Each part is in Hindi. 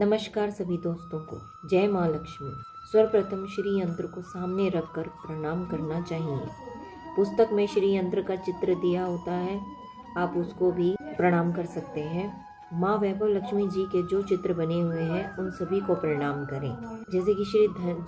नमस्कार सभी दोस्तों को। जय माँ लक्ष्मी। सर्वप्रथम श्री यंत्र को सामने रखकर प्रणाम करना चाहिए। पुस्तक में श्री यंत्र का चित्र दिया होता है, आप उसको भी प्रणाम कर सकते हैं। माँ वैभव लक्ष्मी जी के जो चित्र बने हुए हैं उन सभी को प्रणाम करें, जैसे कि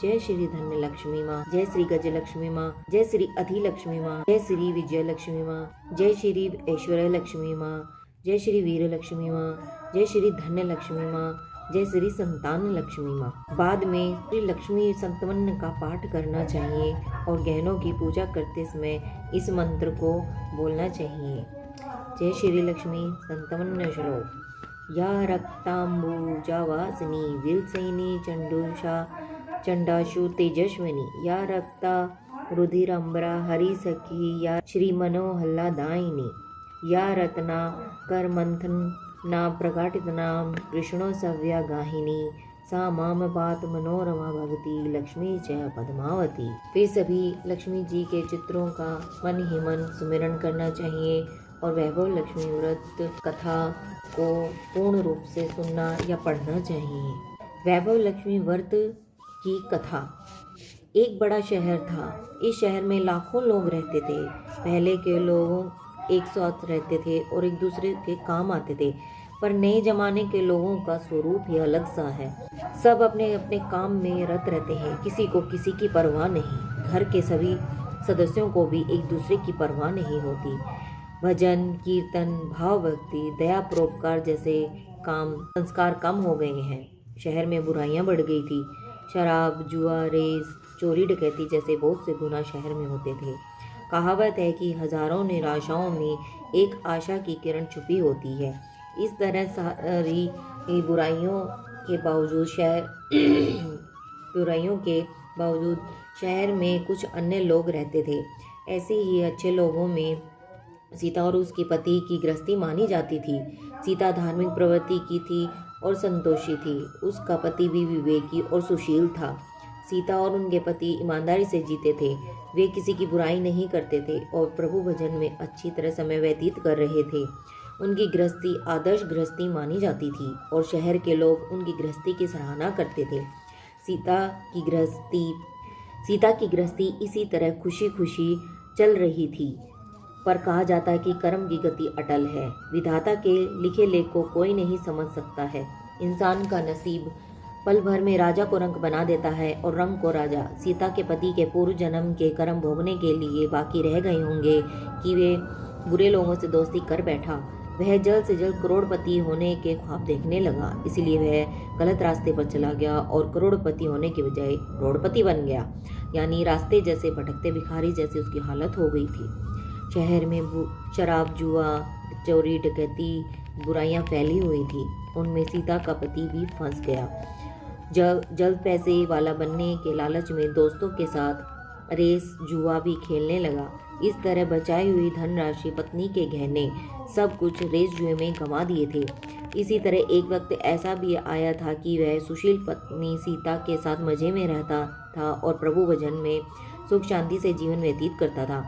जय श्री धन्य लक्ष्मी माँ, जय श्री गज लक्ष्मी माँ, जय श्री अधिलक्ष्मी माँ, जय श्री विजय लक्ष्मी माँ, जय श्री ऐश्वर्य लक्ष्मी माँ, जय श्री वीर लक्ष्मी माँ, जय श्री धन्य लक्ष्मी माँ, जय श्री संतान लक्ष्मी माँ। बाद में श्री लक्ष्मी संतवन का पाठ करना चाहिए और गहनों की पूजा करते समय इस मंत्र को बोलना चाहिए। जय श्री लक्ष्मी संतवन श्लोक। या रक्तांबुजा वासिनी विलसैनी चंडाशु तेजस्विनी, या रक्ता रुधिरंबरा हरि सखी, या श्री मनोहल्ला दायिनी, या रत्ना कर मंथन ना प्रकाटित नाम कृष्णो सव्या गाहिनी, सा माम बात मनोरमा भगती लक्ष्मी च पद्मावती। फिर सभी लक्ष्मी जी के चित्रों का मन ही मन सुमिरन करना चाहिए और वैभव लक्ष्मी व्रत कथा को पूर्ण रूप से सुनना या पढ़ना चाहिए। वैभव लक्ष्मी व्रत की कथा। एक बड़ा शहर था। इस शहर में लाखों लोग रहते थे। पहले के लोगों एक साथ रहते थे और एक दूसरे के काम आते थे, पर नए जमाने के लोगों का स्वरूप ही अलग सा है। सब अपने अपने काम में रत रहते हैं, किसी को किसी की परवाह नहीं। घर के सभी सदस्यों को भी एक दूसरे की परवाह नहीं होती। भजन कीर्तन भाव भक्ति दया परोपकार जैसे काम संस्कार कम हो गए हैं। शहर में बुराइयां बढ़ गई थी। शराब जुआ रेस चोरी डकैती जैसे बहुत से गुनाह शहर में होते थे। कहावत है कि हजारों निराशाओं में एक आशा की किरण छुपी होती है। इस तरह सारी बुराइयों के बावजूद शहर में कुछ अन्य लोग रहते थे। ऐसे ही अच्छे लोगों में सीता और उसके पति की गृहस्थी मानी जाती थी। सीता धार्मिक प्रवृत्ति की थी और संतोषी थी। उसका पति भी विवेकी और सुशील था। सीता और उनके पति ईमानदारी से जीते थे। वे किसी की बुराई नहीं करते थे और प्रभु भजन में अच्छी तरह समय व्यतीत कर रहे थे। उनकी गृहस्थी आदर्श गृहस्थी मानी जाती थी और शहर के लोग उनकी गृहस्थी की सराहना करते थे। सीता की गृहस्थी इसी तरह खुशी खुशी चल रही थी, पर कहा जाता है कि कर्म की गति अटल है। विधाता के लिखे लेख को कोई नहीं समझ सकता है। इंसान का नसीब पल भर में राजा को रंक बना देता है और रंक को राजा। सीता के पति के पूर्व जन्म के कर्म भोगने के लिए बाकी रह गए होंगे कि वे बुरे लोगों से दोस्ती कर बैठा। वह जल्द से जल्द करोड़पति होने के ख्वाब देखने लगा, इसलिए वह गलत रास्ते पर चला गया और करोड़पति होने के बजाय करोड़पति बन गया। यानी रास्ते जैसे भटकते भिखारी जैसी उसकी हालत हो गई थी। शहर में शराब जुआ चोरी डकैती बुराइयां फैली हुई थी। उनमें सीता का पति भी फंस गया। जल्द पैसे वाला बनने के लालच में दोस्तों के साथ रेस जुआ भी खेलने लगा। इस तरह बचाई हुई धनराशि पत्नी के गहने सब कुछ रेस जुए में गंवा दिए थे। इसी तरह एक वक्त ऐसा भी आया था कि वह सुशील पत्नी सीता के साथ मजे में रहता था और प्रभु भजन में सुख शांति से जीवन व्यतीत करता था।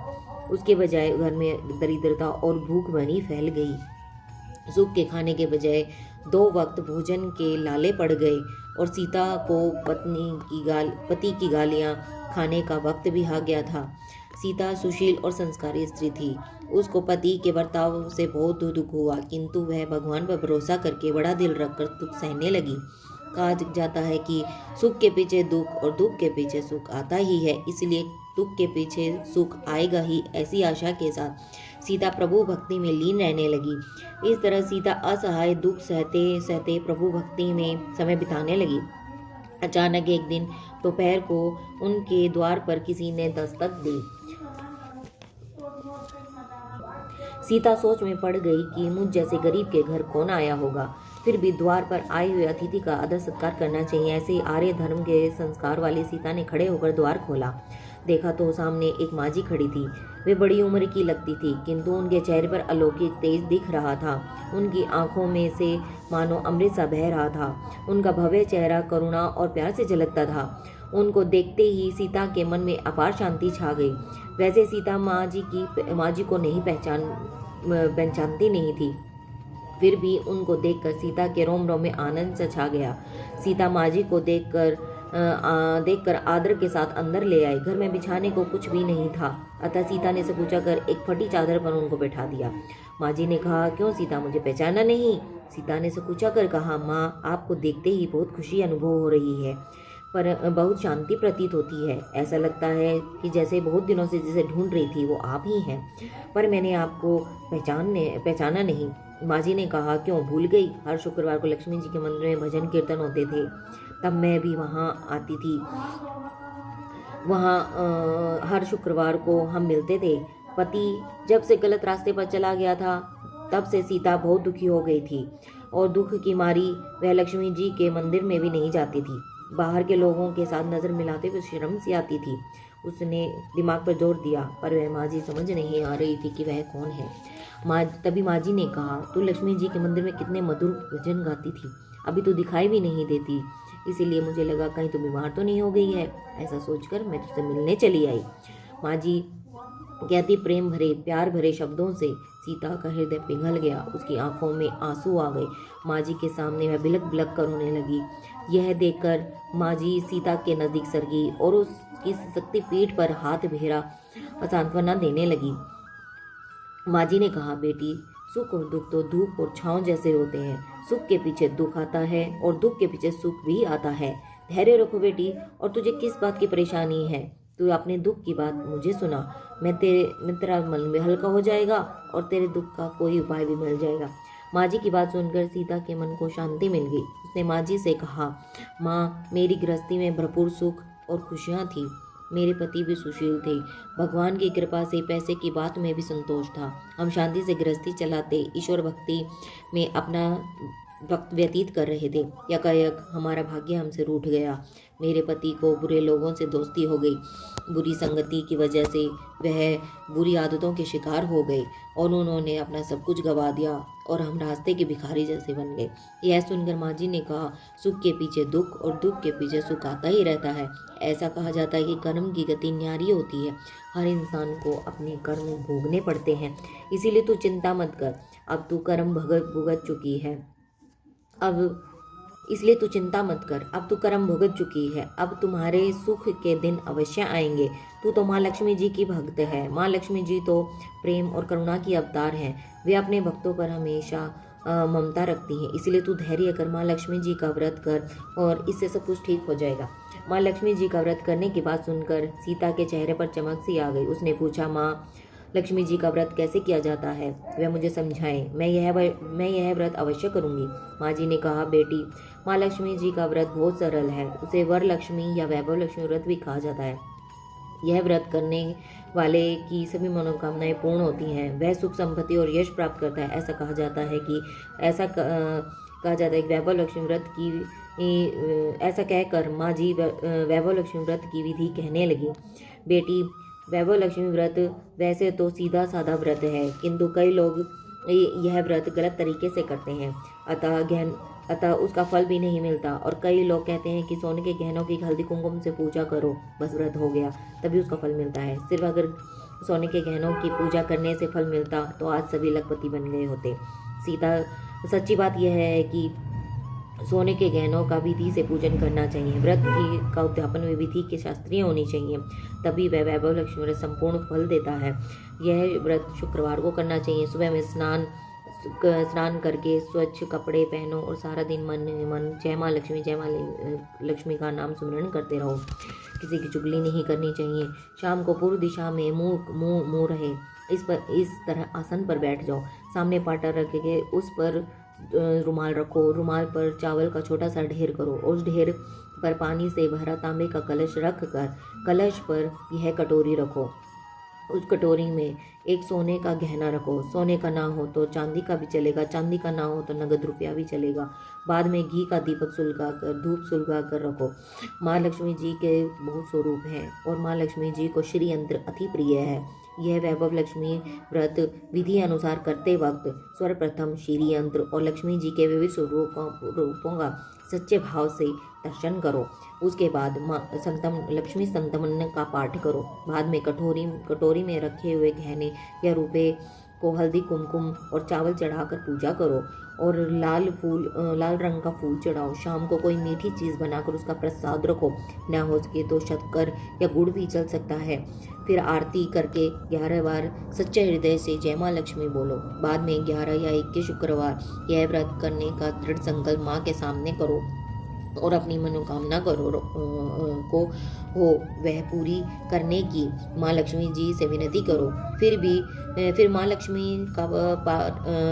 उसके बजाय घर में दरिद्रता और भूख बनी फैल गई। सुख के खाने के बजाय 2 वक्त भोजन के लाले पड़ गए और सीता को पति की गालियां खाने का वक्त भी आ गया था। सीता सुशील और संस्कारी स्त्री थी। उसको पति के बर्ताव से बहुत दुख हुआ, किंतु वह भगवान पर भरोसा करके बड़ा दिल रखकर दुख सहने लगी। कहा जाता है कि सुख के पीछे दुख और दुख के पीछे सुख आता ही है, इसलिए दुख के पीछे सुख आएगा ही, ऐसी आशा के साथ सीता प्रभु भक्ति में लीन रहने लगी। इस तरह सीता असहाय दुख सहते सहते प्रभु भक्ति में समय बिताने लगी। अचानक एक दिन दोपहर को उनके द्वार पर किसी ने दस्तक दी। सीता सोच में पड़ गई कि मुझ जैसे गरीब के घर कौन आया होगा, फिर भी द्वार पर आए हुए अतिथि का आदर सत्कार करना चाहिए। ऐसे आर्य धर्म के संस्कार वाली सीता ने खड़े होकर द्वार खोला। देखा तो सामने एक माँ जी खड़ी थी। वे बड़ी उम्र की लगती थी, किंतु उनके चेहरे पर अलौकिक तेज दिख रहा था। उनकी आंखों में से मानो अमृत सा बह रहा था। उनका भव्य चेहरा करुणा और प्यार से झलकता था। उनको देखते ही सीता के मन में अपार शांति छा गई। वैसे सीता माँ जी को नहीं पहचानती नहीं थी। फिर भी उनको देखकर सीता के रोम रोम में आनंद सा छा गया। सीता माँ जी को देखकर आदर के साथ अंदर ले आई। घर में बिछाने को कुछ भी नहीं था, अतः सीता ने सकुचा कर एक फटी चादर पर उनको बैठा दिया। माँ जी ने कहा, क्यों सीता, मुझे पहचाना नहीं? सीता ने सकुचा कर कहा, माँ, आपको देखते ही बहुत खुशी अनुभव हो रही है, पर बहुत शांति प्रतीत होती है। ऐसा लगता है कि जैसे बहुत दिनों से जिसे ढूंढ रही थी वो आप ही हैं, पर मैंने आपको पहचाना नहीं। माँ जी ने कहा, क्यों भूल गई? हर शुक्रवार को लक्ष्मी जी के मंदिर में भजन कीर्तन होते थे, तब मैं भी वहाँ आती थी। वहाँ हर शुक्रवार को हम मिलते थे। पति जब से गलत रास्ते पर चला गया था, तब से सीता बहुत दुखी हो गई थी और दुख की मारी वह लक्ष्मी जी के मंदिर में भी नहीं जाती थी। बाहर के लोगों के साथ नज़र मिलाते हुए शर्म सी आती थी। उसने दिमाग पर जोर दिया, पर वह माँ जी समझ नहीं आ रही थी कि वह कौन है। तभी माँ जी ने कहा, तू लक्ष्मी जी के मंदिर में कितने मधुर भजन गाती थी, अभी तो दिखाई भी नहीं देती, इसीलिए मुझे लगा कहीं तो बीमार तो नहीं हो गई है। ऐसा सोचकर मैं तुझसे मिलने चली आई। माँ जी कहती प्रेम भरे प्यार भरे शब्दों से सीता का हृदय पिघल गया। उसकी आंखों में आंसू आ गए। माँ जी के सामने वह बिलक बिलक कर रोने लगी। यह देखकर माँ जी सीता के नज़दीक सर गई और उसकी सशक्ति पीठ पर हाथ फेरा सांत्वना देने लगी। माँ जी ने कहा, बेटी, सुख और दुख तो धूप और छांव जैसे होते हैं। सुख के पीछे दुख आता है और दुख के पीछे सुख भी आता है। धैर्य रखो बेटी। और तुझे किस बात की परेशानी है? तू अपने दुख की बात मुझे सुना, तेरा मन में हल्का हो जाएगा और तेरे दुख का कोई उपाय भी मिल जाएगा। माँ जी की बात सुनकर सीता के मन को शांति मिल गई। उसने माँ जी से कहा, माँ, मेरी गृहस्थी में भरपूर सुख और खुशियाँ थी। मेरे पति भी सुशील थे। भगवान की कृपा से पैसे की बात में भी संतोष था। हम शांति से गृहस्थी चलाते ईश्वर भक्ति में अपना वक्त व्यतीत कर रहे थे। यकायक हमारा भाग्य हमसे रूठ गया। मेरे पति को बुरे लोगों से दोस्ती हो गई। बुरी संगति की वजह से वह बुरी आदतों के शिकार हो गए और उन्होंने अपना सब कुछ गंवा दिया और हम रास्ते के भिखारी जैसे बन गए। यह सुनकर माँ जी ने कहा, सुख के पीछे दुख और दुख के पीछे सुख आता ही रहता है। ऐसा कहा जाता है कि कर्म की गति न्यारी होती है। हर इंसान को अपने कर्म भोगने पड़ते हैं, इसीलिए तू चिंता मत कर। अब तू कर्म भुगत चुकी है। अब तू कर्म भुगत चुकी है। अब तुम्हारे सुख के दिन अवश्य आएंगे। तू तो माँ लक्ष्मी जी की भक्त है। माँ लक्ष्मी जी तो प्रेम और करुणा की अवतार हैं। वे अपने भक्तों पर हमेशा ममता रखती हैं। इसलिए तू धैर्य कर, माँ लक्ष्मी जी का व्रत कर और इससे सब कुछ ठीक हो जाएगा। माँ लक्ष्मी जी का व्रत करने की बात सुनकर सीता के चेहरे पर चमक सी आ गई। उसने पूछा, माँ, लक्ष्मी जी का व्रत कैसे किया जाता है? वह मुझे समझाएं। मैं यह व्रत अवश्य करूंगी। माँ जी ने कहा, बेटी, माँ लक्ष्मी जी का व्रत बहुत सरल है। उसे वर लक्ष्मी या वैभव लक्ष्मी व्रत भी कहा जाता है। यह व्रत करने वाले की सभी मनोकामनाएं पूर्ण होती हैं। वह सुख संपत्ति और यश प्राप्त करता है। ऐसा कहा जाता है कि वैभव लक्ष्मी व्रत की ऐसा कहकर माँ जी वैभव लक्ष्मी व्रत की विधि कहने लगी। बेटी, वैभव लक्ष्मी व्रत वैसे तो सीधा साधा व्रत है, किंतु कई लोग यह व्रत गलत तरीके से करते हैं, अतः उसका फल भी नहीं मिलता। और कई लोग कहते हैं कि सोने के गहनों की हल्दी कुमकुम से पूजा करो, बस व्रत हो गया, तभी उसका फल मिलता है। सिर्फ अगर सोने के गहनों की पूजा करने से फल मिलता तो आज सभी लखपति बन गए होते। सच्ची बात यह है कि सोने के गहनों का विधि से पूजन करना चाहिए। व्रत का उद्यापन में विधि के शास्त्रीय होनी चाहिए, तभी वह वैभव लक्ष्मी व्रत संपूर्ण फल देता है। यह व्रत शुक्रवार को करना चाहिए। सुबह में स्नान करके स्वच्छ कपड़े पहनो और सारा दिन मन मन जय माँ लक्ष्मी का नाम स्मरण करते रहो। किसी की चुगली नहीं करनी चाहिए। शाम को पूर्व दिशा में मुंह रहे इस तरह आसन पर बैठ जाओ। सामने पाटा रख के उस पर रुमाल रखो। रुमाल पर चावल का छोटा सा ढेर करो। उस ढेर पर पानी से भरा तांबे का कलश रख कर कलश पर यह कटोरी रखो। उस कटोरी में एक सोने का गहना रखो। सोने का ना हो तो चांदी का भी चलेगा, चांदी का ना हो तो नगद रुपया भी चलेगा। बाद में घी का दीपक सुलगा कर धूप सुलगा कर रखो। माँ लक्ष्मी जी के बहुत स्वरूप हैं और माँ लक्ष्मी जी को श्री यंत्र अति प्रिय है। यह वैभव लक्ष्मी व्रत विधि अनुसार करते वक्त सर्वप्रथम श्री यंत्र और लक्ष्मी जी के विविध रूपों का सच्चे भाव से दर्शन करो। उसके बाद लक्ष्मी संतमन का पाठ करो। बाद में कटोरी में रखे हुए गहने या रुपए को हल्दी कुमकुम और चावल चढ़ाकर पूजा करो और लाल रंग का फूल चढ़ाओ। शाम को कोई मीठी चीज़ बनाकर उसका प्रसाद रखो, न हो सके तो शक्कर या गुड़ भी चल सकता है। फिर आरती करके 11 बार सच्चे हृदय से जय माँ लक्ष्मी बोलो। बाद में 11 या 21 शुक्रवार यह व्रत करने का दृढ़ संकल्प माँ के सामने करो और अपनी मनोकामना को हो वह पूरी करने की माँ लक्ष्मी जी से विनती करो। फिर माँ लक्ष्मी का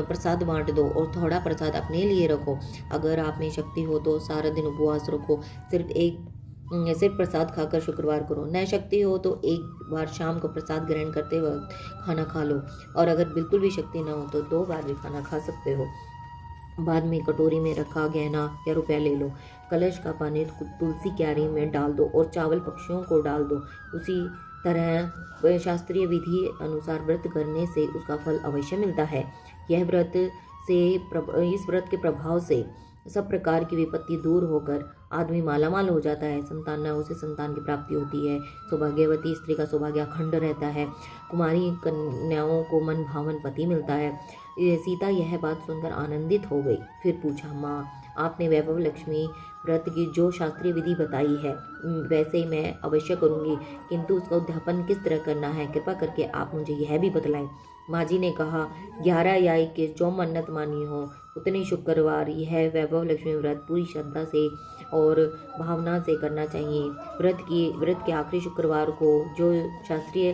प्रसाद बांट दो और थोड़ा प्रसाद अपने लिए रखो। अगर आप में शक्ति हो तो सारा दिन उपवास रखो, सिर्फ प्रसाद खाकर शुक्रवार करो। न शक्ति हो तो एक बार शाम को प्रसाद ग्रहण करते वक्त खाना खा लो, और अगर बिल्कुल भी शक्ति न हो तो 2 बार भी खाना खा सकते हो। बाद में कटोरी में रखा गहना या रुपया ले लो। कलश का पानी तुलसी क्यारी में डाल दो और चावल पक्षियों को डाल दो। उसी तरह शास्त्रीय विधि अनुसार व्रत करने से उसका फल अवश्य मिलता है। इस व्रत के प्रभाव से सब प्रकार की विपत्ति दूर होकर आदमी मालामाल हो जाता है। संतान न हो उसे संतान की प्राप्ति होती है। सौभाग्यवती स्त्री का सौभाग्य अखंड रहता है। कुमारी कन्याओं को मन भावन पति मिलता है। सीता यह बात सुनकर आनंदित हो गई। फिर पूछा, माँ, आपने वैभव लक्ष्मी व्रत की जो शास्त्रीय विधि बताई है वैसे मैं अवश्य करूँगी, किंतु उसका उद्यापन किस तरह करना है, कृपा करके आप मुझे यह भी बतलाएं। माँ जी ने कहा, 11 या 21 जो मन्नत मानी हो उतने शुक्रवार यह वैभव लक्ष्मी व्रत पूरी श्रद्धा से और भावना से करना चाहिए। व्रत के आखिरी शुक्रवार को जो शास्त्रीय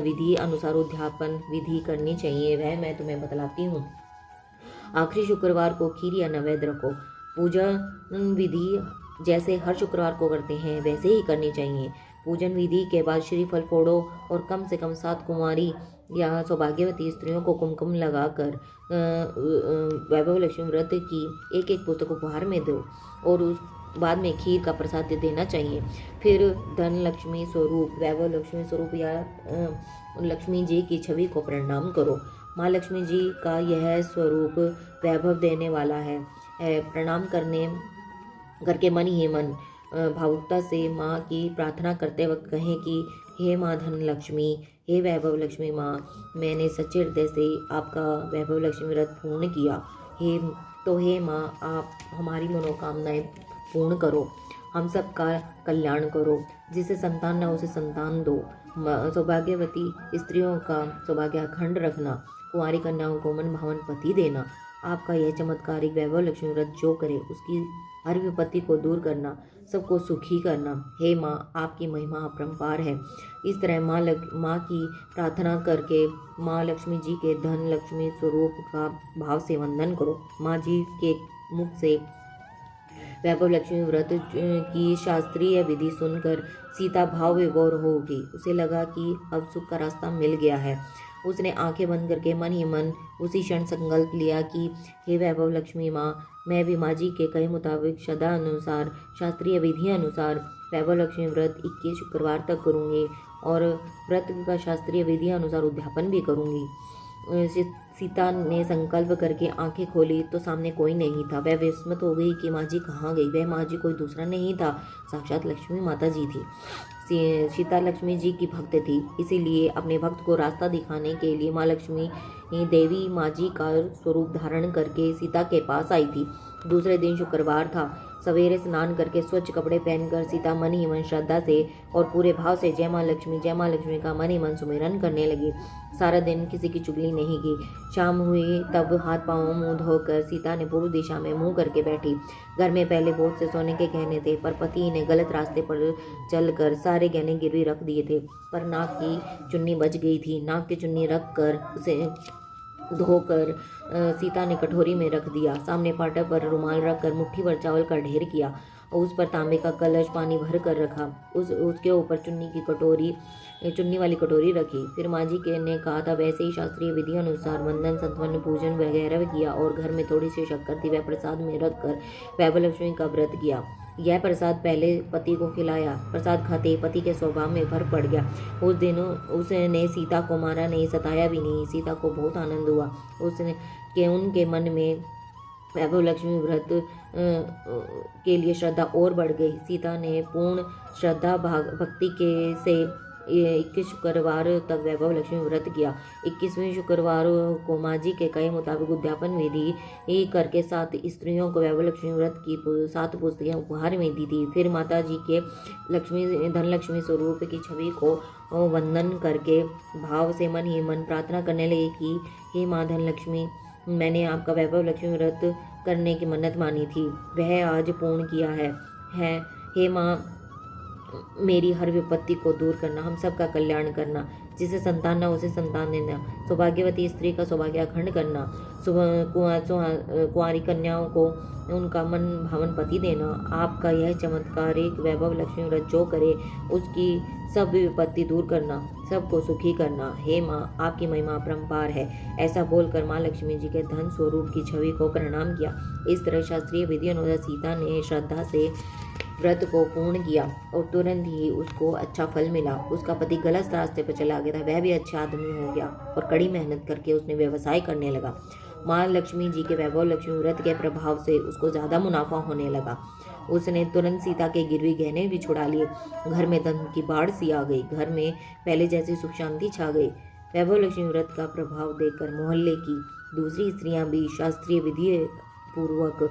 विधि अनुसार उद्यापन विधि करनी चाहिए वह मैं तुम्हें बतलाती हूँ। आखिरी शुक्रवार को खीर या नैवेद्य रखो। पूजन विधि जैसे हर शुक्रवार को करते हैं वैसे ही करनी चाहिए। पूजन विधि के बाद श्रीफल फोड़ो और कम से कम 7 कुमारी या सौभाग्यवती स्त्रियों को कुमकुम लगाकर वैभव लक्ष्मी व्रत की एक पुस्तक उपहार में दो और उस बाद में खीर का प्रसाद देना चाहिए। फिर धन लक्ष्मी स्वरूप, वैभव लक्ष्मी स्वरूप या लक्ष्मी जी की छवि को प्रणाम करो। माँ लक्ष्मी जी का यह स्वरूप वैभव देने वाला है। प्रणाम करके मन ही मन भावुकता से माँ की प्रार्थना करते वक्त कहें कि हे माँ धन लक्ष्मी, हे वैभव लक्ष्मी माँ, मैंने सच्चे हृदय से आपका वैभव लक्ष्मी व्रत पूर्ण किया। हे माँ, आप हमारी मनोकामनाएं पूर्ण करो, हम सब का कल्याण करो। जिसे संतान न उसे संतान दो। सौभाग्यवती स्त्रियों का सौभाग्य अखंड रखना। कुंवारी कन्याओं को मन भावन पति देना। आपका यह चमत्कारिक वैभव लक्ष्मी व्रत जो करे उसकी हर विपत्ति को दूर करना, सबको सुखी करना। हे माँ, आपकी महिमा अपरंपार है। इस तरह माँ की प्रार्थना करके माँ लक्ष्मी जी के धन लक्ष्मी स्वरूप का भाव से वंदन करो। माँ जी के मुख से वैभव लक्ष्मी व्रत की शास्त्रीय विधि सुनकर सीता भाव विभोर हो गई। उसे लगा कि अब सुख का रास्ता मिल गया है। उसने आंखें बंद करके मन ही मन उसी क्षण संकल्प लिया कि हे वैभव लक्ष्मी माँ, मैं भी माँ जी के कहे मुताबिक श्रद्धा अनुसार शास्त्रीय विधि अनुसार वैभव लक्ष्मी व्रत 21 शुक्रवार तक करूँगी और व्रत का शास्त्रीय विधि अनुसार उद्यापन भी करूँगी। सीता ने संकल्प करके आंखें खोली तो सामने कोई नहीं था। वह विस्मित हो गई कि माँ जी कहाँ गई। वह माँ जी कोई दूसरा नहीं था, साक्षात लक्ष्मी माता जी थी। सीता लक्ष्मी जी की भक्त थी, इसीलिए अपने भक्त को रास्ता दिखाने के लिए माँ लक्ष्मी देवी माँ जी का स्वरूप धारण करके सीता के पास आई थी। दूसरे दिन शुक्रवार था। सवेरे स्नान करके स्वच्छ कपड़े पहनकर सीता मन ही मन श्रद्धा से और पूरे भाव से जय माँ लक्ष्मी का मन ही मन सुमिरन करने लगी। सारा दिन किसी की चुगली नहीं की। शाम हुई तब हाथ पांव मुंह धोकर सीता ने पूर्व दिशा में मुंह करके बैठी। घर में पहले बहुत से सोने के गहने थे, पर पति ने गलत रास्ते पर चलकर सारे गहने गिरवी रख दिए थे। पर नाक की चुन्नी बच गई थी। नाक की चुन्नी रख कर उसे धोकर सीता ने कटोरी में रख दिया। सामने पाटा पर रुमाल रखकर मुट्ठी भर चावल का ढेर किया और उस पर तांबे का कलश पानी भर कर रखा। उसके ऊपर चुन्नी वाली कटोरी रखी। फिर माँ जी के ने कहा था वैसे ही शास्त्रीय विधि अनुसार वंदन संतवन पूजन वगैरह किया और घर में थोड़ी सी शक्कर थी वह प्रसाद में रख कर वैभव लक्ष्मी का व्रत किया। यह प्रसाद पहले पति को खिलाया। प्रसाद खाते ही पति के स्वभाव में भर पड़ गया। उस दिन उसने सीता को मारा नहीं, सताया भी नहीं। सीता को बहुत आनंद हुआ। उनके मन में वैभव लक्ष्मी व्रत के लिए श्रद्धा और बढ़ गई। सीता ने पूर्ण श्रद्धा भक्ति से 21 शुक्रवार तक वैभव लक्ष्मी व्रत किया। 21वें शुक्रवार को माँ जी के कहे मुताबिक उद्यापन विधि करके 7 स्त्रियों को वैभव लक्ष्मी व्रत की 7 पुस्तकें उपहार में दी थी। फिर माता जी के धनलक्ष्मी स्वरूप की छवि को वंदन करके भाव से मन ही मन प्रार्थना करने लगे कि हे माँ धनलक्ष्मी, मैंने आपका वैभव लक्ष्मी व्रत करने की मन्नत मानी थी, वह आज पूर्ण किया है। हे माँ, मेरी हर विपत्ति को दूर करना, हम सबका कल्याण करना, जिसे संतान न उसे संतान देना, सौभाग्यवती स्त्री का सौभाग्य अखंड करना, कुंवारी कन्याओं को उनका मन भावन पति देना। आपका यह चमत्कारिक वैभव लक्ष्मी व्रत जो करे उसकी सब विपत्ति दूर करना, सबको सुखी करना। हे माँ, आपकी महिमा अपरंपार है। ऐसा बोलकर माँ लक्ष्मी जी के धन स्वरूप की छवि को प्रणाम किया। इस तरह शास्त्रीय विधि अनुसार सीता ने श्रद्धा से व्रत को पूर्ण किया और तुरंत ही उसको अच्छा फल मिला। उसका पति गलत रास्ते पर चला गया था, वह भी अच्छा आदमी हो गया और कड़ी मेहनत करके उसने व्यवसाय करने लगा। माँ लक्ष्मी जी के वैभव लक्ष्मी व्रत के प्रभाव से उसको ज़्यादा मुनाफा होने लगा। उसने तुरंत सीता के गिरवी गहने भी छुड़ा लिए। घर में धन की बाढ़ सी आ गई। घर में पहले जैसी सुख शांति छा गई। वैभव लक्ष्मी व्रत का प्रभाव देखकर मोहल्ले की दूसरी स्त्रियां भी शास्त्रीय विधि पूर्वक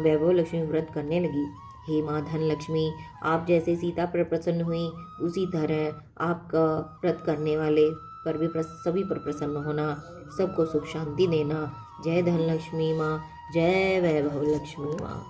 वैभव लक्ष्मी व्रत करने लगी। हे माँ धनलक्ष्मी, आप जैसे सीता पर प्रसन्न हुई, उसी तरह आपका व्रत करने वाले पर भी सभी पर प्रसन्न होना, सबको सुख शांति देना। जय धनलक्ष्मी माँ, जय वैभव लक्ष्मी माँ।